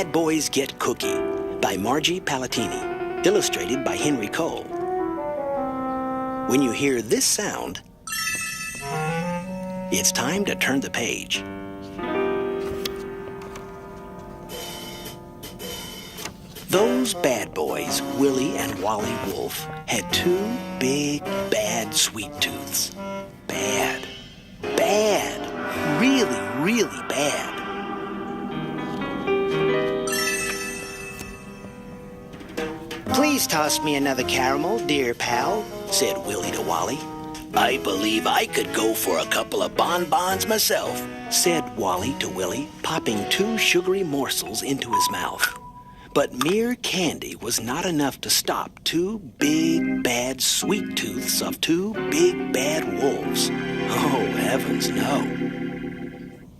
Bad Boys Get Cookie by Margie Palatini, illustrated by Henry Cole. When you hear this sound, it's time to turn the page. Those bad boys, Willie and Wally Wolf, had two big, bad sweet tooths. Bad. Really, really bad. "Please toss me another caramel, dear pal," said Willie to Wally. "I believe I could go for a couple of bonbons myself," said Wally to Willie, popping two sugary morsels into his mouth. But mere candy was not enough to stop two big, bad sweet tooths of two big, bad wolves. Oh, heavens, no.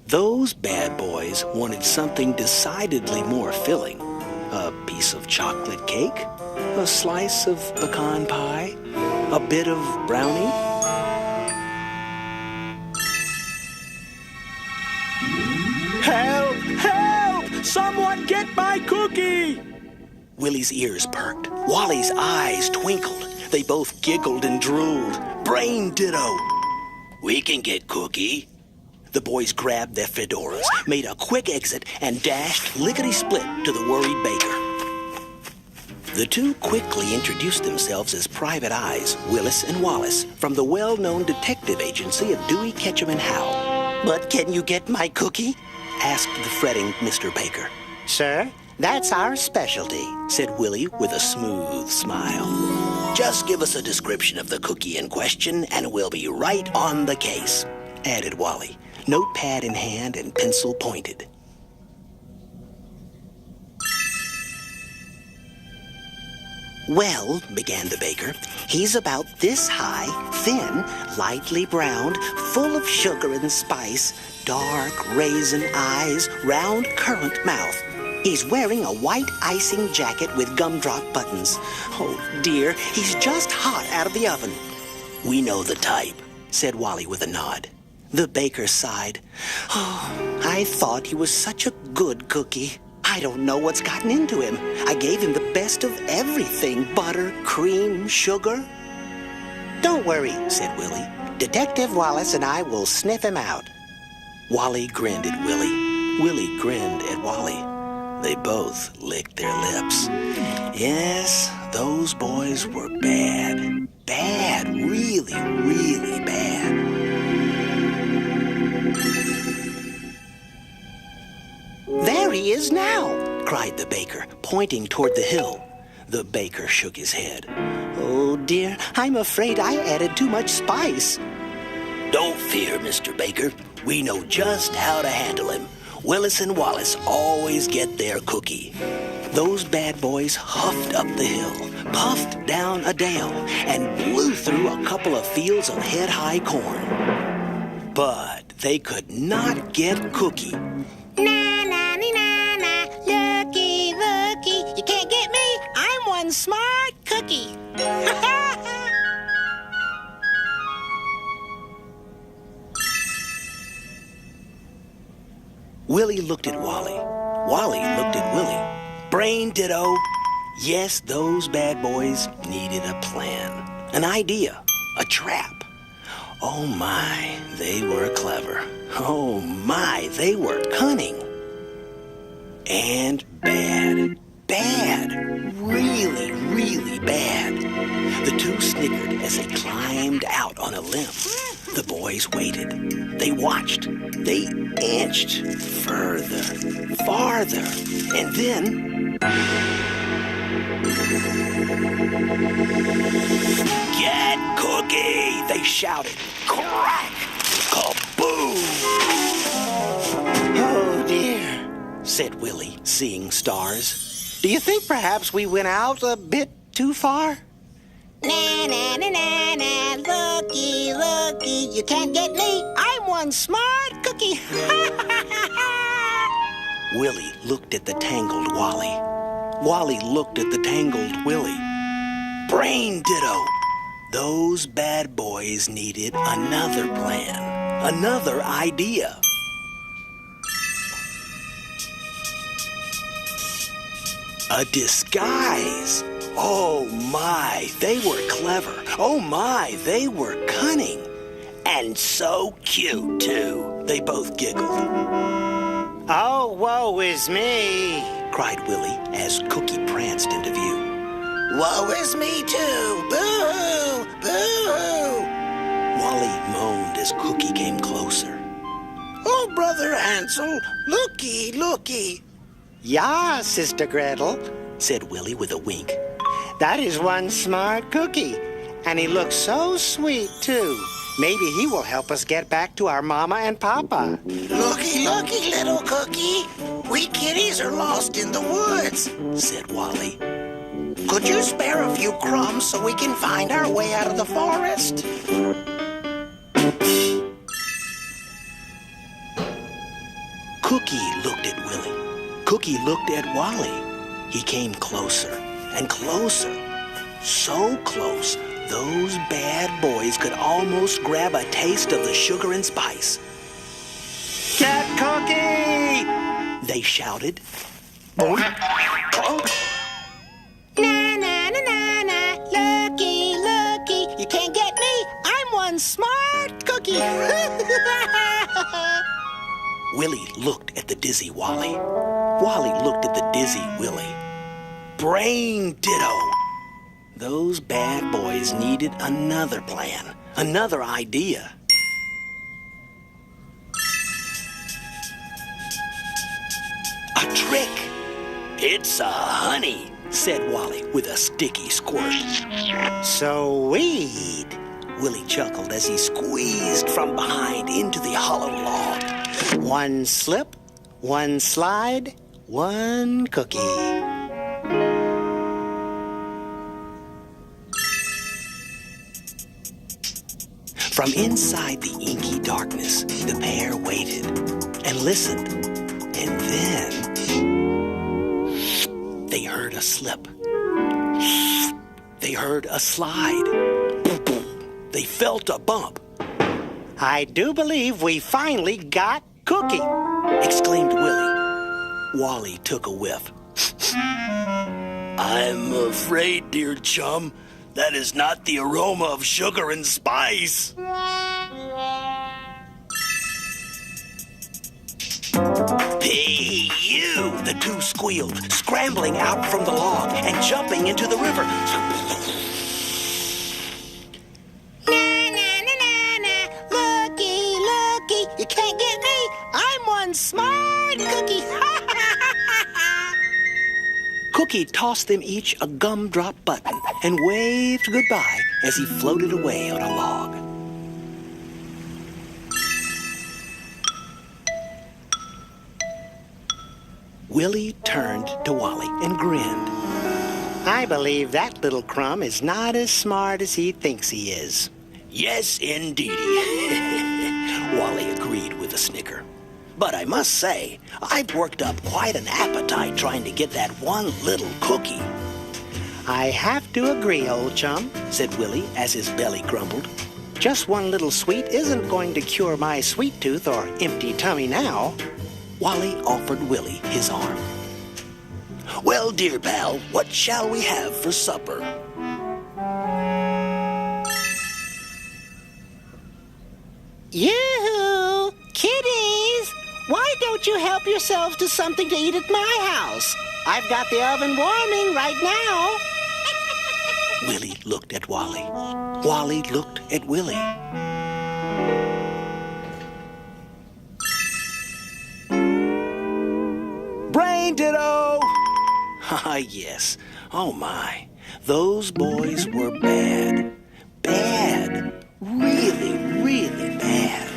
Those bad boys wanted something decidedly more filling. A piece of chocolate cake, a slice of pecan pie, a bit of brownie. "Help! Help! Someone get my cookie!" Willie's ears perked. Wally's eyes twinkled. They both giggled and drooled. Brain ditto. "We can get Cookie." The boys grabbed their fedoras, made a quick exit, and dashed lickety-split to the worried baker. The two quickly introduced themselves as Private Eyes, Willis and Wallace, from the well-known detective agency of Dewey, Ketchum, and Howe. "But can you get my cookie?" asked the fretting Mr. Baker. "Sir, that's our specialty," said Willie with a smooth smile. "Just give us a description of the cookie in question, and we'll be right on the case," added Wally, notepad in hand and pencil pointed. "Well," began the baker, "he's about this high, thin, lightly browned, full of sugar and spice, dark raisin eyes, round currant mouth. He's wearing a white icing jacket with gumdrop buttons. Oh, dear, he's just hot out of the oven." "We know the type," said Wally with a nod. The baker sighed. "Oh, I thought he was such a good cookie. I don't know what's gotten into him. I gave him the best of everything, butter, cream, sugar." "Don't worry," said Willie. "Detective Wallace and I will sniff him out." Wally grinned at Willie. Willie grinned at Wally. They both licked their lips. Yes, those boys were bad. Bad, really, really bad. "There he is now," cried the baker, pointing toward the hill. The baker shook his head. "Oh, dear, I'm afraid I added too much spice." "Don't fear, Mr. Baker. We know just how to handle him. Willis and Wallace always get their cookie." Those bad boys huffed up the hill, puffed down a dale, and blew through a couple of fields of head-high corn. But they could not get Cookie. "Looky, looky, you can't get me. I'm one smart cookie." Willie looked at Wally. Wally looked at Willie. Brain ditto. Yes, those bad boys needed a plan, an idea, a trap. Oh my, they were clever. Oh my, they were cunning. And bad. Bad. Really, really bad. The two snickered as they climbed out on a limb. The boys waited. They watched. They inched further, farther, and then... "Get Cookie!" they shouted. Crack! Kaboom! "Oh, dear," said Willie, seeing stars. "Do you think perhaps we went out a bit too far?" "Na, na, na, na, na, looky, looky, you can't get me. I'm one smart cookie." Willie looked at the tangled Wally. Wally looked at the tangled Willie. Brain ditto. Those bad boys needed another plan, another idea. A disguise! Oh my, they were clever. Oh my, they were cunning. And so cute, too. They both giggled. Oh, woe is me, cried Willie as Cookie pranced into view. Woe is me, too. Boo-hoo! Boo-hoo! Wally moaned as Cookie came closer. Oh, Brother Hansel, looky, looky. Ya, Sister Gretel, said Willie with a wink. That is one smart cookie, and he looks so sweet, too. Maybe he will help us get back to our Mama and Papa. Looky, looky, little cookie. We kitties are lost in the woods, said Wally. Could you spare a few crumbs so we can find our way out of the forest? Cookie looked at Willie. Cookie looked at Wally. He came closer and closer. So close, those bad boys could almost grab a taste of the sugar and spice. Get Cookie! They shouted. Boink, clunk. Na, na, na, na, na, looky, looky, you can't get me, I'm one smart cookie. Willie looked at the dizzy Wally. Wally looked at the dizzy Willie. Brain ditto. Those bad boys needed another plan, another idea. A trick. It's a honey, said Wally with a sticky squirt. Sweet. Willie chuckled as he squeezed from behind into the hollow log. One slip, one slide, one cookie. From inside the inky darkness, the pair waited and listened. And then they heard a slip. They heard a slide. They felt a bump. I do believe we finally got Cookie, exclaimed Willie. Wally took a whiff. I'm afraid, dear chum, that is not the aroma of sugar and spice. Hey, you! The two squealed, scrambling out from the log and jumping into the river. You can't get me. I'm one smart cookie. Cookie tossed them each a gumdrop button and waved goodbye as he floated away on a log. Willie turned to Wally and grinned. I believe that little crumb is not as smart as he thinks he is. Yes, indeedy. Wally agreed with a snicker. But I must say, I've worked up quite an appetite trying to get that one little cookie. I have to agree, old chum, said Willie as his belly grumbled. Just one little sweet isn't going to cure my sweet tooth or empty tummy now. Wally offered Willie his arm. Well, dear pal, what shall we have for supper? Yoo-hoo! Kitties! Why don't you help yourselves to something to eat at my house? I've got the oven warming right now. Willie looked at Wally. Wally looked at Willie. Brain ditto! Ah, yes. Oh, my. Those boys were bad. Bad. Really, really bad.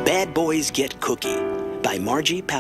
Bad Boys Get Cookie by Margie Pal.